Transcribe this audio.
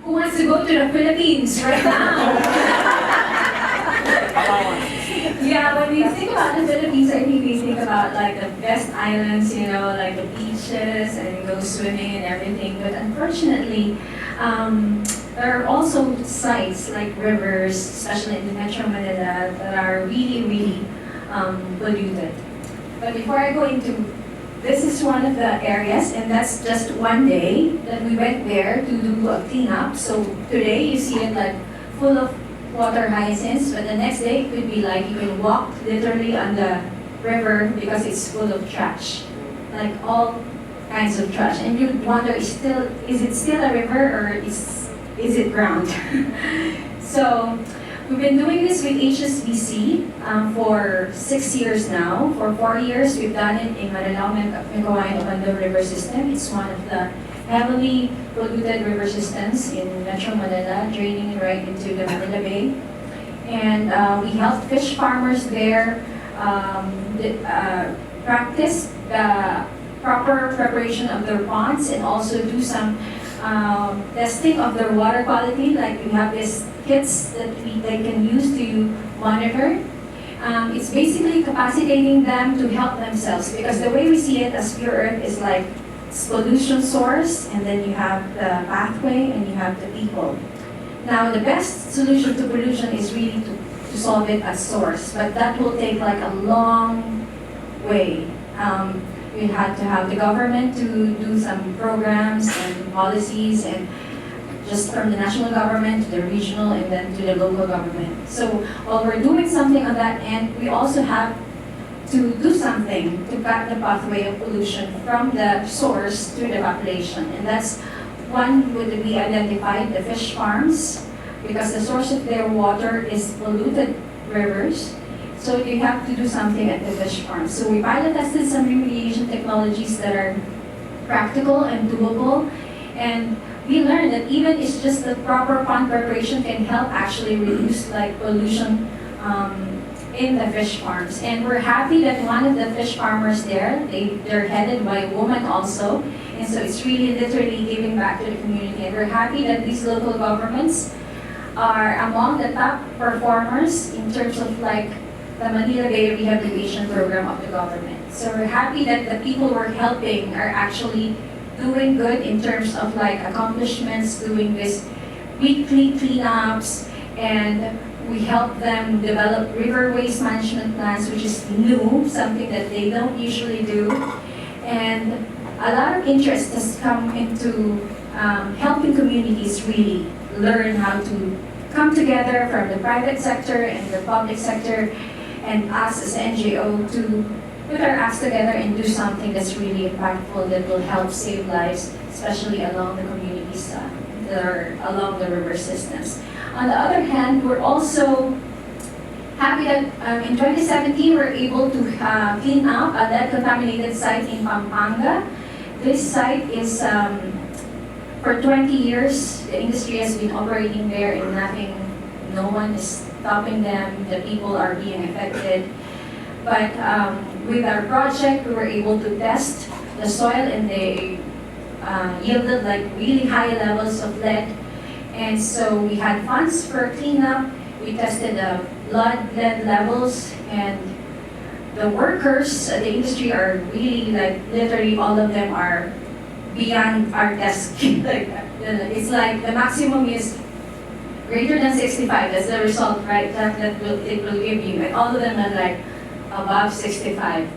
Who wants to go to the Philippines right now? Yeah, when we think about the Philippines, I think we think about like the best islands, you know, like the beaches and go swimming and everything. But unfortunately, there are also sites like rivers, especially in the Metro Manila, that are really, really polluted. But before I go into, this is one of the areas, and that's just one day that we went there to do a cleanup. So today you see it like full of water hyacinths, but the next day it could be like you can walk literally on the river because it's full of trash, like all kinds of trash. And you wonder, is it still a river or is it ground? So we've been doing this with HSBC for 6 years now. For 4 years, we've done it in Marilao and River System. It's one of the heavily polluted river systems in Metro Manila, draining right into the Manila Bay. And we help fish farmers there practice the proper preparation of their ponds and also do some testing of their water quality. Like we have these kits that they can use to monitor. It's basically capacitating them to help themselves, because the way we see it as Pure Earth is like it's pollution source, and then you have the pathway, and you have the people. Now, the best solution to pollution is really to solve it at source, but that will take like a long way. You had to have the government to do some programs and policies, and just from the national government to the regional and then to the local government. So while we're doing something on that end, we also have to do something to cut the pathway of pollution from the source to the population. And that's one would be identified, the fish farms, because the source of their water is polluted rivers. So you have to do something at the fish farms. So we pilot tested some remediation technologies that are practical and doable. And we learned that even it's just the proper pond preparation can help actually reduce like pollution in the fish farms. And we're happy that one of the fish farmers there, they're headed by a woman also. And so it's really literally giving back to the community. And we're happy that these local governments are among the top performers in terms of like the Manila Bay Rehabilitation Program of the government. So we're happy that the people we're helping are actually doing good in terms of like accomplishments, doing this weekly cleanups, and we help them develop river waste management plans, which is new, something that they don't usually do. And a lot of interest has come into helping communities really learn how to come together from the private sector and the public sector, and us as an NGO to put our acts together and do something that's really impactful that will help save lives, especially along the communities that are along the river systems. On the other hand, we're also happy that in 2017 we're able to clean up a lead-contaminated site in Pampanga. This site is, for 20 years, the industry has been operating there and no one is stopping them, the people are being affected. But with our project, we were able to test the soil, and they yielded like really high levels of lead. And so we had funds for cleanup. We tested the blood lead levels, and the workers at the industry are really like literally all of them are beyond our desk. Like it's like the maximum is greater than 65. That's the result, right? That it will give you. And all of them are like above 65.